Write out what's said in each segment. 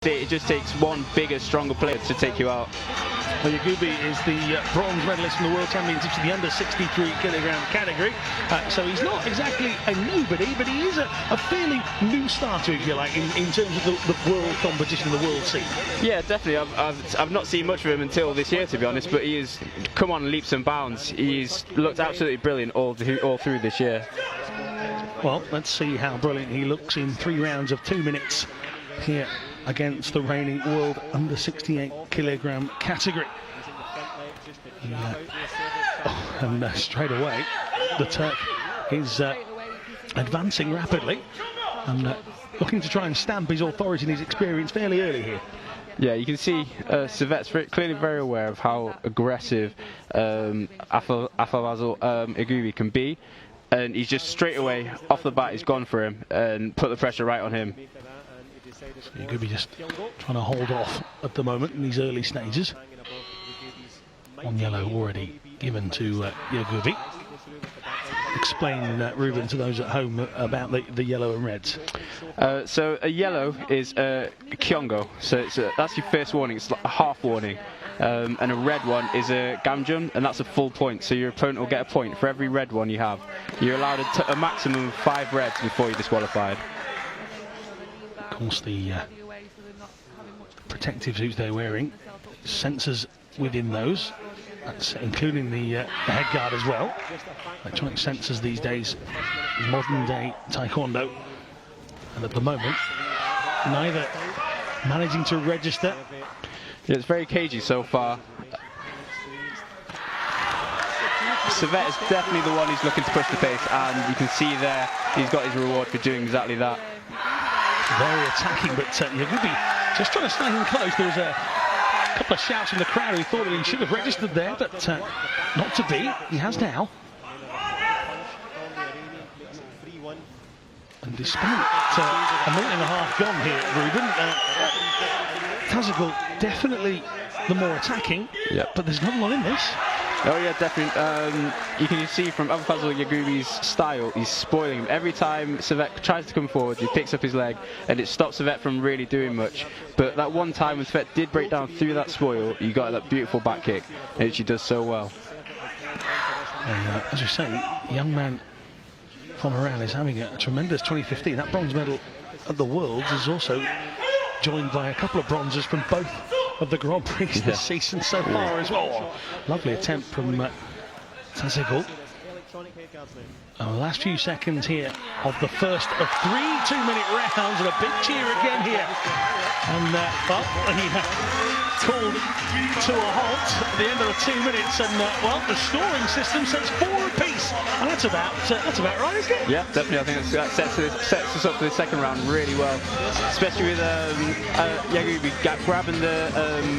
It just takes one bigger, stronger player to take you out. Well, Yagubi is the bronze medalist in the World Championships in the under 63 kilogram category. So he's not exactly a nobody, but he is a fairly new starter, if you like, in terms of the world competition, the world scene. Yeah, definitely. I've not seen much of him until this year, to be honest, but he has come on leaps and bounds. He's looked absolutely brilliant all through this year. Well, let's see how brilliant he looks in 3 rounds of 2 minutes here against the reigning world under 68 kilogram category. And straight away the Turk is advancing rapidly and looking to try and stamp his authority and his experience fairly early here. Yeah, you can see Servet's clearly very aware of how aggressive Afavazil Yagubi can be, and he's just straight away off the bat he's gone for him and put the pressure right on him. So Yagubi just trying to hold off at the moment in these early stages. One yellow already given to Yagubi. Explain, Ruben, to those at home about the yellow and reds. So a yellow is a Kyongo, so that's your first warning, it's like a half warning. And a red one is a Gamjun, and that's a full point, so your opponent will get a point for every red one you have. You're allowed a maximum of 5 reds before you're disqualified. Of course, the protective suits they're wearing, sensors within those, that's including the head guard as well. Electronic sensors these days, modern day Taekwondo, and at the moment neither managing to register. Yeah, it's very cagey so far. Servet is definitely the one who's looking to push the pace, and you can see there he's got his reward for doing exactly that. Very attacking, but Yagubi just trying to stay in close. There was a couple of shouts from the crowd who thought that he should have registered there, but not to be. He has now. And despite a minute and a half gone here, Ruben, Tazagul definitely the more attacking, yep. But there's not a lot in this. Oh yeah, definitely. You can see from Afavazil Yagubi's style, he's spoiling him. Every time Servet tries to come forward, he picks up his leg, and it stops Servet from really doing much. But that one time when Servet did break down through that spoil, you got that beautiful back kick, which he does so well. And as you say, young man from Iran is having a tremendous 2015. That bronze medal at the Worlds is also joined by a couple of bronzes from both of the Grand Prix this season so far as well. Lovely attempt from Tazagul. The last few seconds here of the first of 3 2-minute rounds, and a big cheer again here. And called to a halt at the end of the 2 minutes, and well, the scoring system says 4 apiece, and that's about right, isn't it? Yeah, definitely. I think that sets us up for the second round really well, especially with Yagubi grabbing the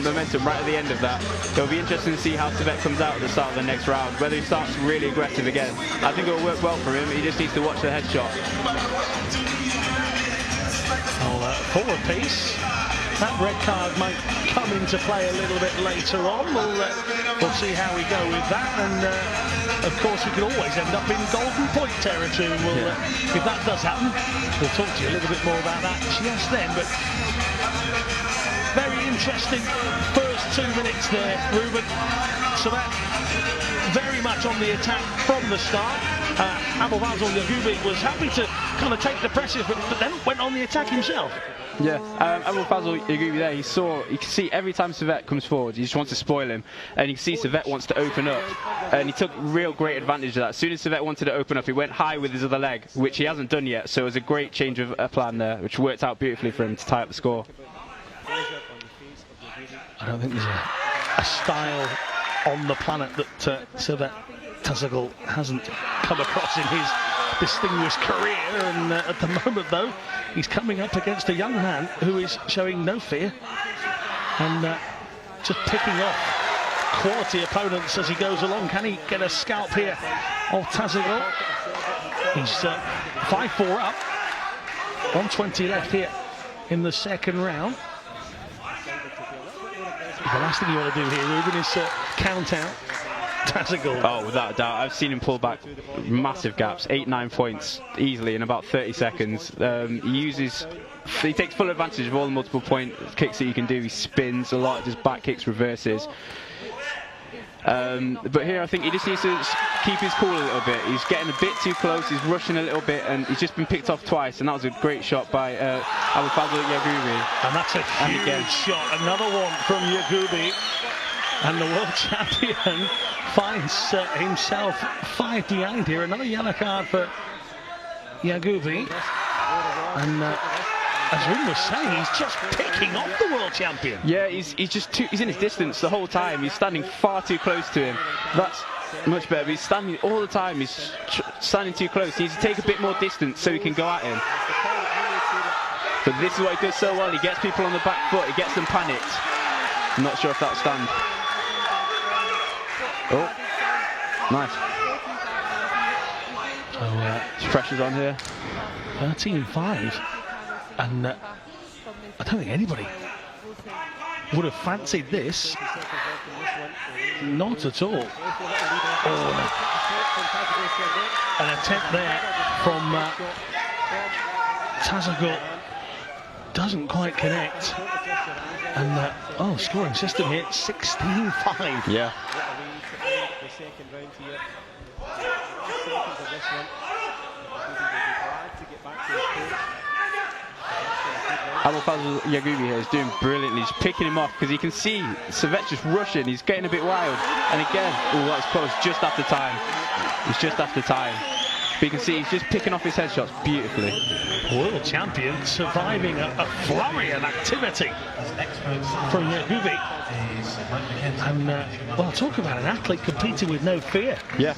momentum right at the end of that. It'll be interesting to see how Servet comes out at the start of the next round, whether he starts really aggressive again. I think it'll work well for him. He just needs to watch the headshot. Well, 4 apiece. That red card might come into play a little bit later on. We'll see how we go with that, and of course we could always end up in golden point territory. If that does happen, we'll talk to you a little bit more about that just then. But very interesting first 2 minutes there, Ruben. So that very much on the attack from the start. Afavazil Yagubi was happy to kind of take the pressure, but then went on the attack himself. Yeah, Afavazil Yagubi there, you can see every time Servet comes forward, he just wants to spoil him, and you can see Servet wants to open up, and he took real great advantage of that. As soon as Servet wanted to open up, he went high with his other leg, which he hasn't done yet, so it was a great change of plan there, which worked out beautifully for him to tie up the score. I don't think there's a style on the planet that Servet Tazagul hasn't come across in his distinguished career, and at the moment though he's coming up against a young man who is showing no fear and just picking off quality opponents as he goes along. Can he get a scalp here of Tazagul? He's 5-4 up, 120 left here in the second round. The last thing you want to do here, Ruben, is count out Tazagul. Oh, without a doubt. I've seen him pull back massive gaps, 8-9 points easily in about 30 seconds. He takes full advantage of all the multiple point kicks that you can do. He spins a lot, just back kicks, reverses. But here I think he just needs to keep his cool a little bit. He's getting a bit too close, he's rushing a little bit, and he's just been picked off twice, and that was a great shot by Abufazo Yagubi. And that's a huge shot, another one from Yagubi. And the world champion finds himself 5 behind here. Another yellow card for Yagubi. And as Rin was saying, he's just picking off the world champion. Yeah, he's in his distance the whole time. He's standing far too close to him. That's much better, but he's standing all the time. He's standing too close. He needs to take a bit more distance so he can go at him. But this is what he does so well. He gets people on the back foot. He gets them panicked. I'm not sure if that'll stand. Oh, nice. So pressure's on here. 13-5. And I don't think anybody would have fancied this. Not at all. Oh, an attempt there from Tazagul. Doesn't quite connect. And scoring system here, 16-5. Yeah. Abufazo Yagubi here is doing brilliantly. He's picking him off because you can see Servet just rushing. He's getting a bit wild. And again, oh, that was close. Just after time. He's just after time. But you can see he's just picking off his headshots beautifully. World champion surviving a flurry of activity from Yagubi. And well, talk about an athlete competing with no fear. Yeah,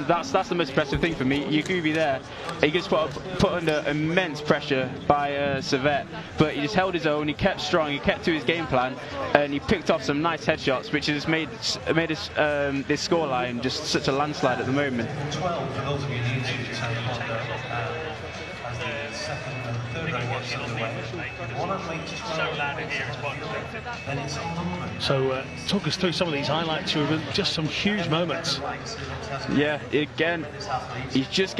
that's the most impressive thing for me. Yagubi there, he gets put under immense pressure by Servet, but he just held his own. He kept strong. He kept to his game plan, and he picked off some nice headshots, which has made us this scoreline just such a landslide at the moment. 12 for those of you new to Taekwondo, as the second and third round gets underway. One athlete to So talk us through some of these highlights. Just some huge moments. Yeah, again, he's just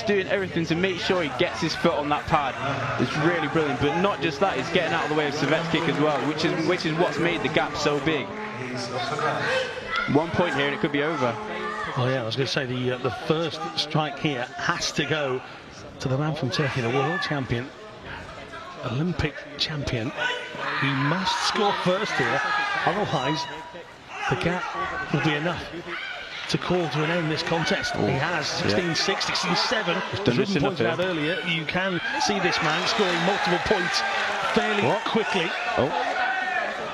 doing everything to make sure he gets his foot on that pad. It's really brilliant, but not just that, he's getting out of the way of Servet's kick as well, which is what's made the gap so big. 1 point here and it could be over. Oh yeah, I was going to say the first strike here has to go to the man from Turkey, the world champion, Olympic champion. He must score first here, otherwise the gap will be enough to call to an end this contest. He has 16-6, 16-7. As Ruben pointed out earlier, you can see this man scoring multiple points fairly quickly.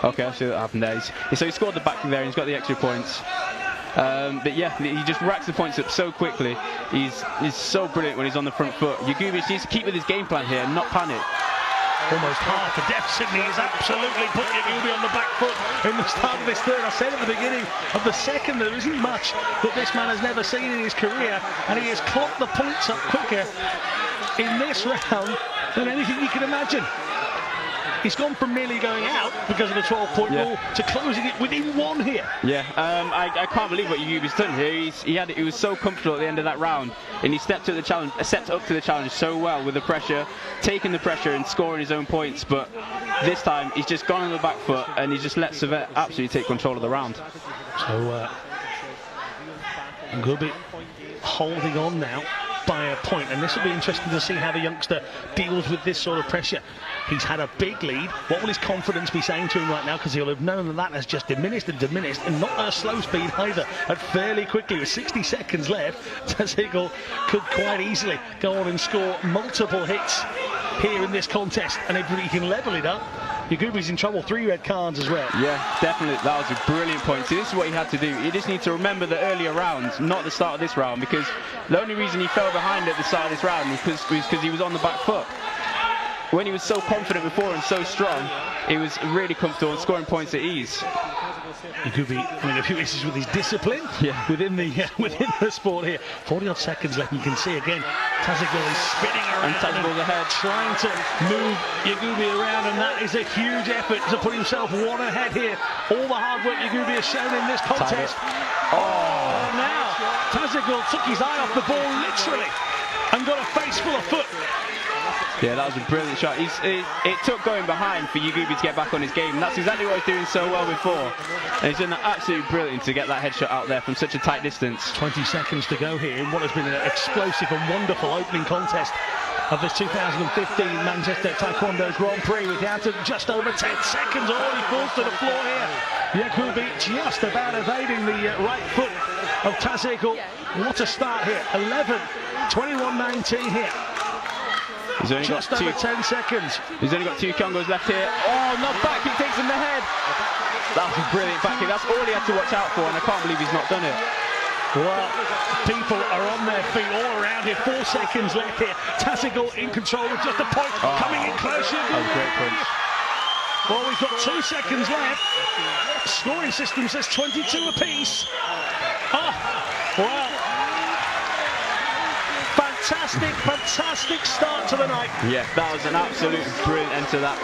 Okay, I see what happened there. So he scored the back there and he's got the extra points. But yeah, he just racks the points up so quickly. He's so brilliant when he's on the front foot. Yagubi needs to keep with his game plan here and not panic. Almost half a deficit, and he's absolutely put Yagubi on the back foot in the start of this third. I said at the beginning of the second there isn't much that this man has never seen in his career, and he has clocked the points up quicker in this round than anything you can imagine. He's gone from nearly going out because of the 12-point rule to closing it within one here. Yeah, I can't believe what Yagubi's done here. He was so comfortable at the end of that round, and he stepped up to the challenge so well with the pressure, taking the pressure and scoring his own points. But this time he's just gone on the back foot and he just let Servet absolutely take control of the round. So Yagubi holding on now by a point, and this will be interesting to see how the youngster deals with this sort of pressure. He's had a big lead. What will his confidence be saying to him right now? Because he'll have known that has just diminished, and not at a slow speed either, and fairly quickly. With 60 seconds left, Tazagul could quite easily go on and score multiple hits here in this contest, and if he can level it up, Yagubi's in trouble. 3 red cards as well. Yeah, definitely. That was a brilliant point. See, this is what he had to do. He just needs to remember the earlier rounds, not the start of this round, because the only reason he fell behind at the start of this round was because he was on the back foot. When he was so confident before and so strong, he was really comfortable and scoring points at ease. He could be having a few issues with his discipline within the sport here. 40 odd seconds left. You can see again Tazegul is spinning around And Tazegul's ahead, trying to move Yagubi around, and that is a huge effort to put himself one ahead here. All the hard work Yagubi has shown in this contest. Oh, now Tazegul took his eye off the ball literally and got a face full of foot. Yeah, that was a brilliant shot. It took going behind for Yagubi to get back on his game, and that's exactly what he's doing so well before. And he's done that absolutely brilliant to get that headshot out there from such a tight distance. 20 seconds to go here in what has been an explosive and wonderful opening contest of this 2015 Manchester Taekwondo Grand Prix. We're down to just over 10 seconds. Already falls to the floor here. Yagubi just about evading the right foot of Tazegul. What a start here. 11, 21-19 here. He's only just got over 10 seconds. He's only got 2 Congos left here. Oh, not back kick, takes him in the head. That was a brilliant back kick. That's all he had to watch out for, and I can't believe he's not done it. Well, people are on their feet all around here. 4 seconds left here. Tazegul in control with just a point. Coming in close. That was a great punch. Well, we've got 2 seconds left. Scoring system says 22 apiece. Well. Fantastic start to the night. Yeah, that was an absolute brilliant end to that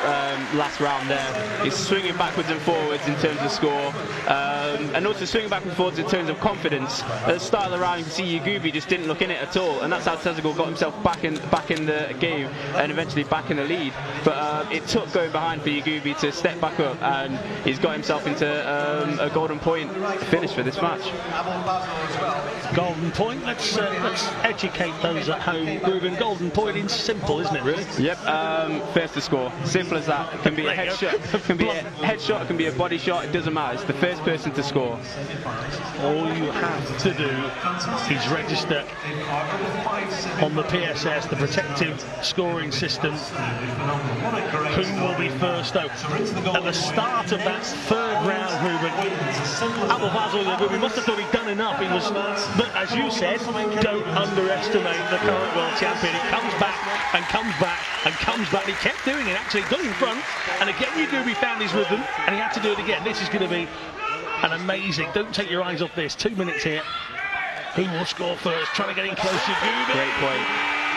last round there. He's swinging backwards and forwards in terms of score, and also swinging backwards and forwards in terms of confidence. At the start of the round, you can see Yagubi just didn't look in it at all, and that's how Tazegul got himself back in the game and eventually back in the lead. But it took going behind for Yagubi to step back up, and he's got himself into a golden point finish for this match. Golden point. Let's educate those at home. Ruben, golden point is simple, isn't it, really? Yep, first to score. Simple as that. It can be a headshot, it can be a headshot, it can be a body shot, it doesn't matter. It's the first person to score. All you have to do is register on the PSS, the protective scoring system, who will be first out. At the start of that third round, Ruben, Yagubi must have thought he'd done enough. He was, but as you said, don't underestimate the current world champion. He comes back and comes back and comes back. He kept doing it, actually got in front, and again Yagubi found his rhythm, and he had to do it again. This is going to be an amazing, don't take your eyes off this, 2 minutes here. Who will score first? Trying to get in close. Yagubi. Great point.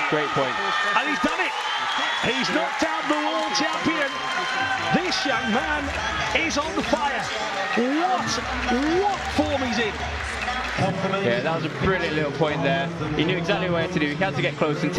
Great point. And he's done it. He's knocked out the world champion. This young man is on fire. What form he's in. Yeah, that was a brilliant little point there. He knew exactly what he had to do. He had to get close and